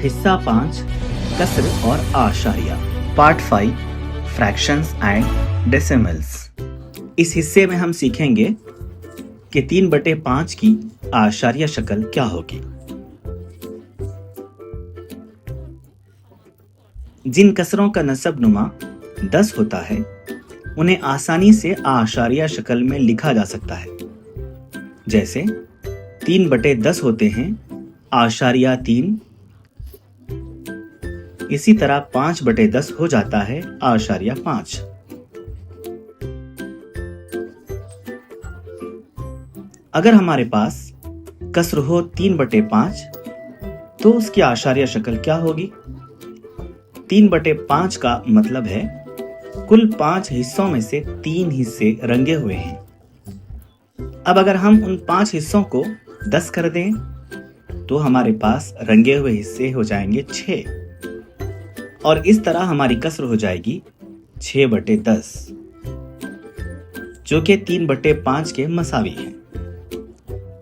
हिस्सा 5 कसर और आशारिया पार्ट 5 फ्रैक्शंस एंड डेसिमल्स। इस हिस्से में हम सीखेंगे कि 3/5 की आशारिया शक्ल क्या होगी। जिन कसरों का नसब नुमा 10 होता है उन्हें आसानी से आशारिया शक्ल में लिखा जा सकता है। जैसे 3/10 होते हैं आशारिया 3। इसी तरह 5/10 हो जाता है आशारिया 5। अगर हमारे पास कसर हो 3/5 तो उसकी आशारिया शक्ल क्या होगी। 3/5 का मतलब है कुल 5 हिस्सों में से 3 हिस्से रंगे हुए हैं। अब अगर हम उन 5 हिस्सों को 10 कर दें तो हमारे पास रंगे हुए हिस्से हो जाएंगे 6 और इस तरह हमारी कसर हो जाएगी 6/10 जो कि 3/5 के मसावी है।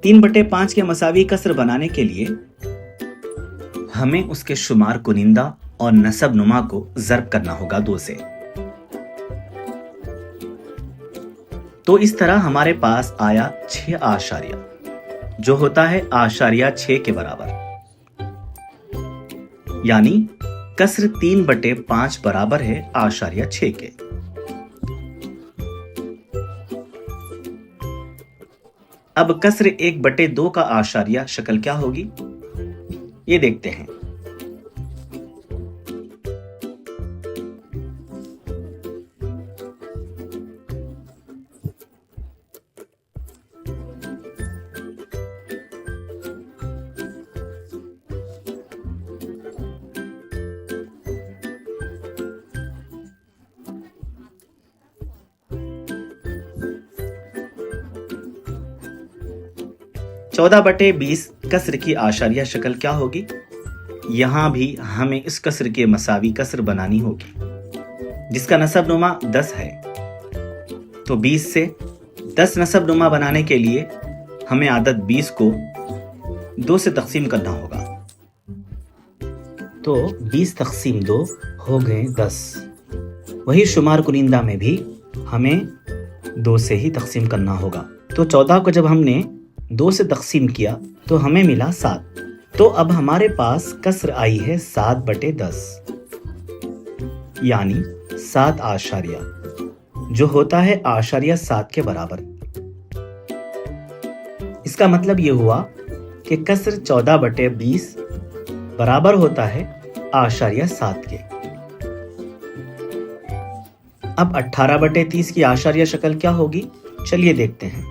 3/5 के मसावी कसर बनाने के लिए हमें उसके शुमार कुनिंदा और नसब नुमा को ज़र्ब करना होगा 2 से। तो इस तरह हमारे पास आया 6 आशारिया जो होता है आशारिया 6 के बराबर, यानी कसर 3/5 बराबर है आशारिया 6 के। अब कसर 1/2 का आशारिया शक्ल क्या होगी ये देखते हैं। चौदह बटे 20 कसर की आशारिया शक्ल क्या होगी। यहां भी हमें इस कसर के मसावी कसर बनानी होगी जिसका नसब नुमा 10 है। तो 20 से 10 नसब नुमा बनाने के लिए हमें आदद 20 को 2 से तकसीम करना होगा। तो 20 तकसीम 2 हो गए 10। वही शुमार कुनिंदा में भी हमें 2 से ही तकसीम करना होगा। तो 14 को जब हमने 2 से तकसीम किया तो हमें मिला 7। तो अब हमारे पास कसर आई है 7/10 यानी 7 आशारिया जो होता है आशारिया 7 के बराबर। इसका मतलब यह हुआ कि कसर 14/20 बराबर होता है आशारिया 7 के। अब 18/30 की आशारिया शक्ल क्या होगी चलिए देखते हैं।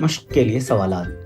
मश्क के लिए सवालात।